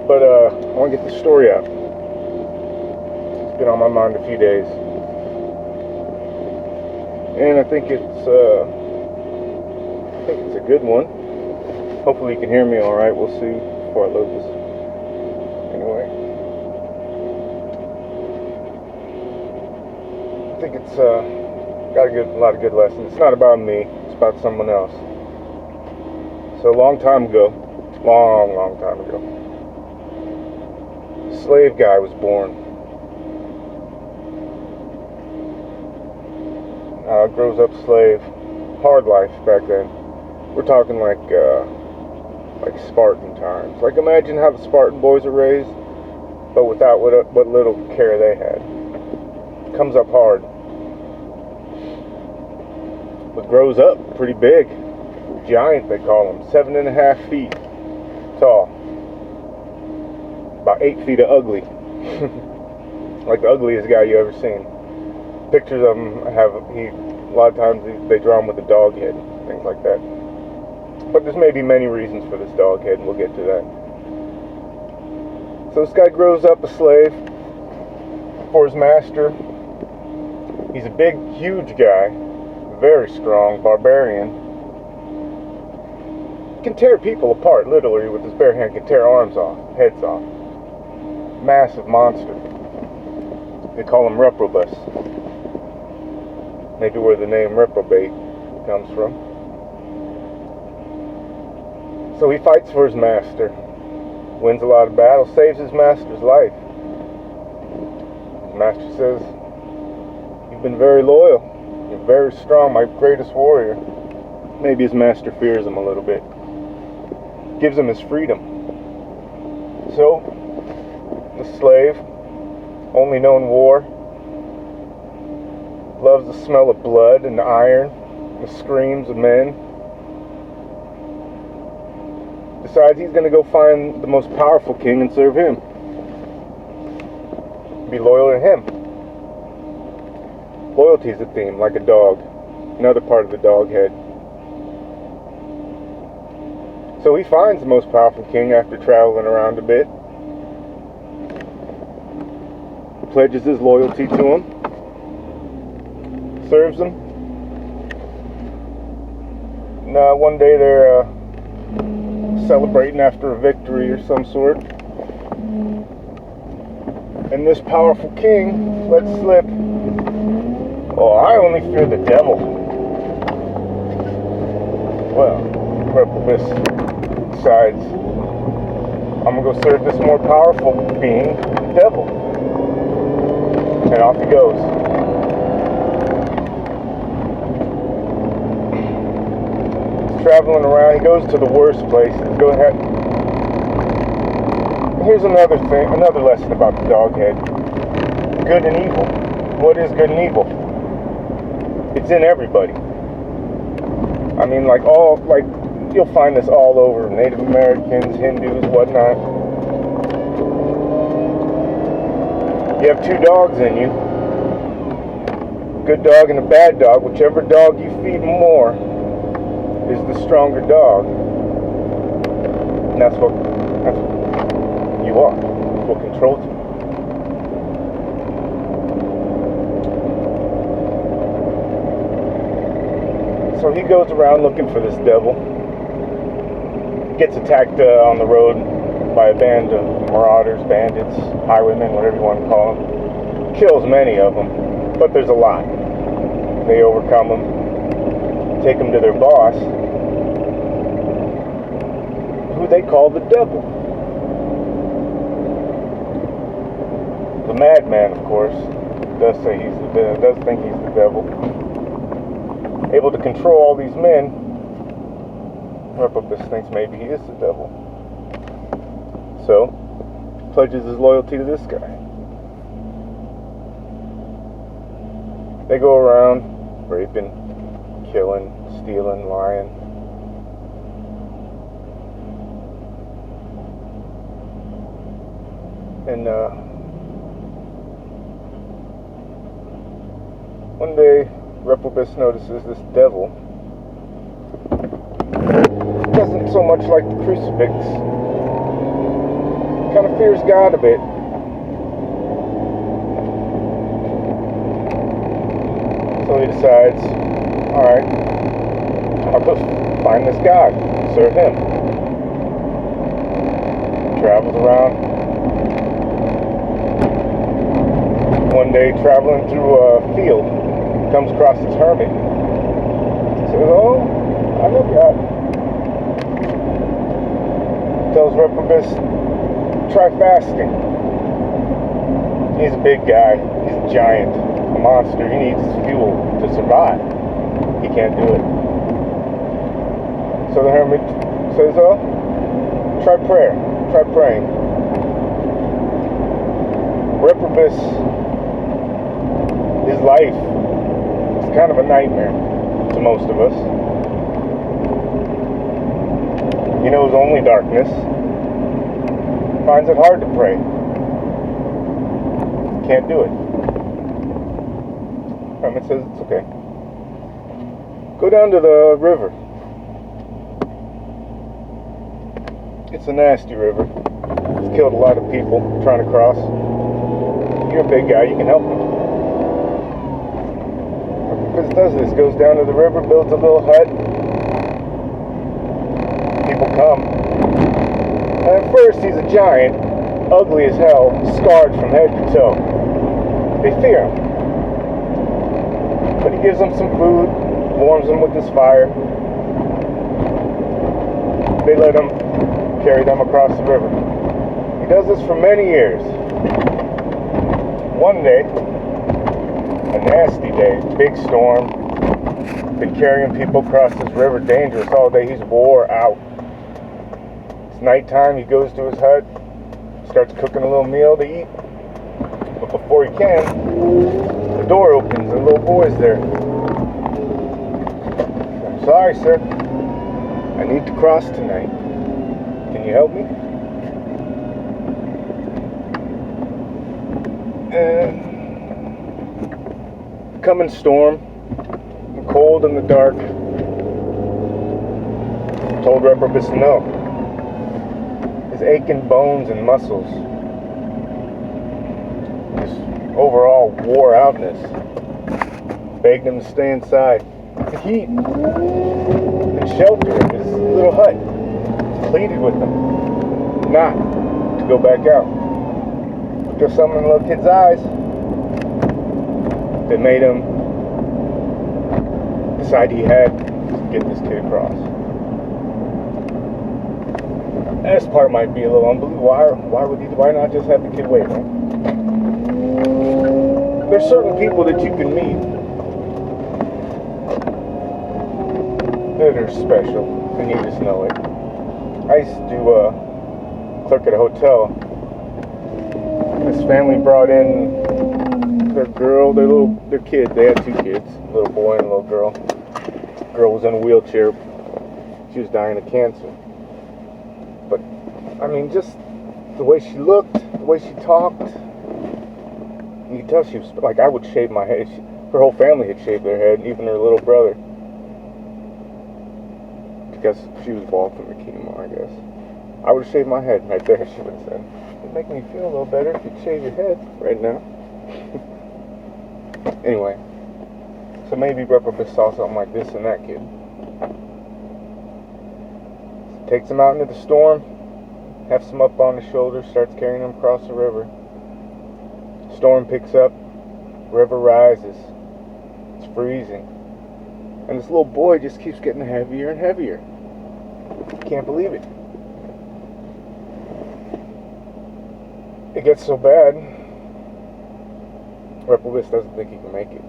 But I want to get the story out. It's been on my mind a few days, and I think it's a good one. Hopefully you can hear me all right. We'll see before I load this. Anyway, I think it's got a lot of good lessons. It's not about me. It's about someone else. So a long time ago, a slave guy was born. Grows up slave. Hard life back then. We're talking like Spartan times. Like, imagine how the Spartan boys are raised, but without what little care they had. Comes up hard. But grows up pretty big. Giant, they call him. 7.5 feet tall. About 8 feet of ugly. Like the ugliest guy you ever seen. Pictures of him a lot of times they draw him with a dog head, things like that. But there's maybe many reasons for this dog head, and we'll get to that. So this guy grows up a slave for his master. He's a big, huge guy, very strong, barbarian. Can tear people apart, literally, with his bare hand. Can tear arms off, heads off. Massive monster. They call him reprobus. Maybe where the name reprobate comes from. So he fights for his master, wins a lot of battles, saves his master's life. His master says, "You've been very loyal. You're very strong, my greatest warrior." Maybe his master fears him a little bit. Gives him his freedom. So, the slave, only known war, loves the smell of blood and iron, the screams of men. Decides he's going to go find the most powerful king and serve him. Be loyal to him. Loyalty is a theme, like a dog. Another part of the dog head. So he finds the most powerful king after traveling around a bit. Pledges his loyalty to him. Serves him. Now one day they're celebrating after a victory or some sort. And this powerful king lets slip, "Oh, I only fear the devil." Well, reprobus decides, "I'm gonna go serve this more powerful being, the devil." And off he goes. He's traveling around. He goes to the worst places. Go ahead. Here's another lesson about the dog head. Good and evil. What is good and evil? It's in everybody. I mean, you'll find this all over. Native Americans, Hindus, whatnot. You have two dogs in you. A good dog and a bad dog. Whichever dog you feed more is the stronger dog. And that's what you are. That's what controls you. So he goes around looking for this devil. Gets attacked on the road by a band of marauders, bandits, highwaymen, whatever you want to call them. Kills many of them, but there's a lot. They overcome him, take him to their boss, who they call the devil. The madman, of course, does think he's the devil. Able to control all these men. Reprobus thinks maybe he is the devil. So, pledges his loyalty to this guy. They go around raping, killing, stealing, lying. And one day, Reprobus notices this devil doesn't so much like the crucifix. Kind fears God a bit. So he decides, alright, I'll go find this God, serve him. Travels around. One day, traveling through a field, comes across this hermit. Says, oh, I know God. Tells Reprobus, try fasting. He's a big guy. He's a giant, a monster. He needs fuel to survive. He can't do it. So the hermit says, oh, try prayer. Try praying. Reprobus, his life is kind of a nightmare to most of us. He knows only darkness. Finds it hard to pray. Can't do it. Hermit says it's okay. Go down to the river. It's a nasty river. It's killed a lot of people trying to cross. You're a big guy, you can help me. Because it does this, goes down to the river, builds a little hut. People come. And at first he's a giant, ugly as hell, scarred from head to toe. They fear him. But he gives them some food, warms them with his fire. They let him carry them across the river. He does this for many years. One day, a nasty day, big storm, been carrying people across this river, dangerous all day, he's wore out. It's nighttime, he goes to his hut, starts cooking a little meal to eat, but before he can, the door opens and a little boy's there. I'm sorry, sir, I need to cross tonight. Can you help me? And coming storm, cold in the dark. Told Reprobus no. His aching bones and muscles, his overall wore outness, begged him to stay inside. The heat and shelter in his little hut. Pleaded with them not to go back out. Just something in the little kid's eyes that made him decide he had to get this kid across. This part might be a little unbelievable. Why not just have the kid wait, right? There's certain people that you can meet that are special, and you just know it. I used to clerk at a hotel. This family brought in their girl, their kid. They had two kids, a little boy and a little girl. The girl was in a wheelchair. She was dying of cancer. But, I mean, just the way she looked, the way she talked, you could tell she was, like, I would shave my head. Her whole family had shaved their head, even her little brother. Because she was bald from the chemo, I guess. I would have shaved my head right there, she would have said. It'd make me feel a little better if you'd shave your head right now. Anyway, so maybe Reprobus saw something like this in that kid. Takes him out into the storm, hefts him up on his shoulder, starts carrying him across the river. Storm picks up, river rises. It's freezing. And this little boy just keeps getting heavier and heavier. Can't believe it. It gets so bad, Reprobus doesn't think he can make it.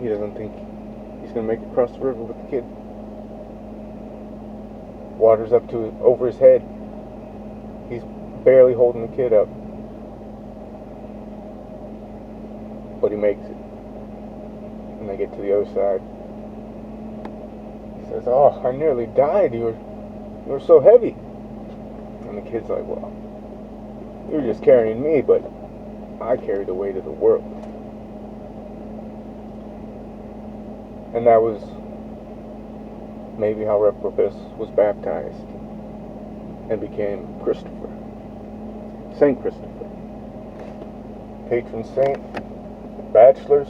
He doesn't think he's going to make it across the river with the kid. Water's up to over his head. He's barely holding the kid up. But he makes it. And they get to the other side. He says, "Oh, I nearly died. You were so heavy." And the kid's like, "Well, you were just carrying me, but I carry the weight of the world." And that was maybe how Reprobus was baptized and became Christopher. Saint Christopher. Patron saint. Bachelors.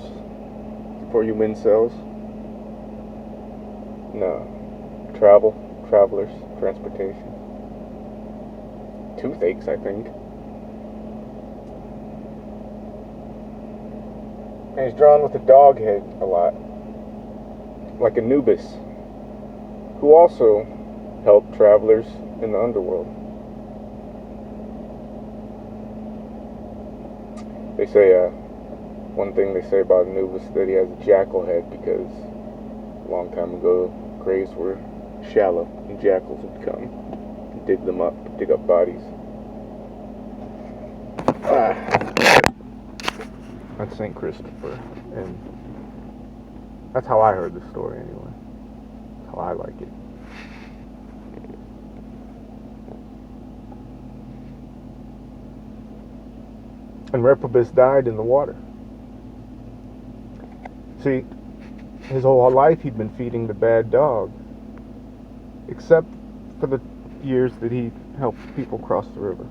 For you incels. No. Travelers. Transportation. Toothaches, I think. And he's drawn with a dog head a lot. Like Anubis, who also helped travelers in the underworld. They say, one thing they say about Anubis, that he has a jackal head because a long time ago graves were shallow and jackals would come and dig up bodies. That's Saint Christopher, and that's how I heard the story anyway. That's how I like it. And Reprobus died in the water. See, his whole life he'd been feeding the bad dog, except for the years that he helped people cross the river.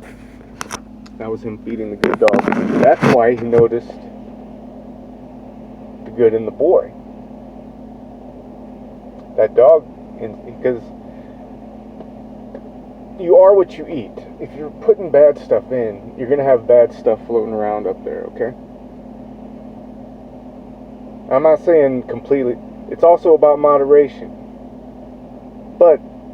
That was him feeding the good dog. That's why he noticed the good in the boy. That dog, because you are what you eat. If you're putting bad stuff in, you're going to have bad stuff floating around up there, okay? I'm not saying completely. It's also about moderation. But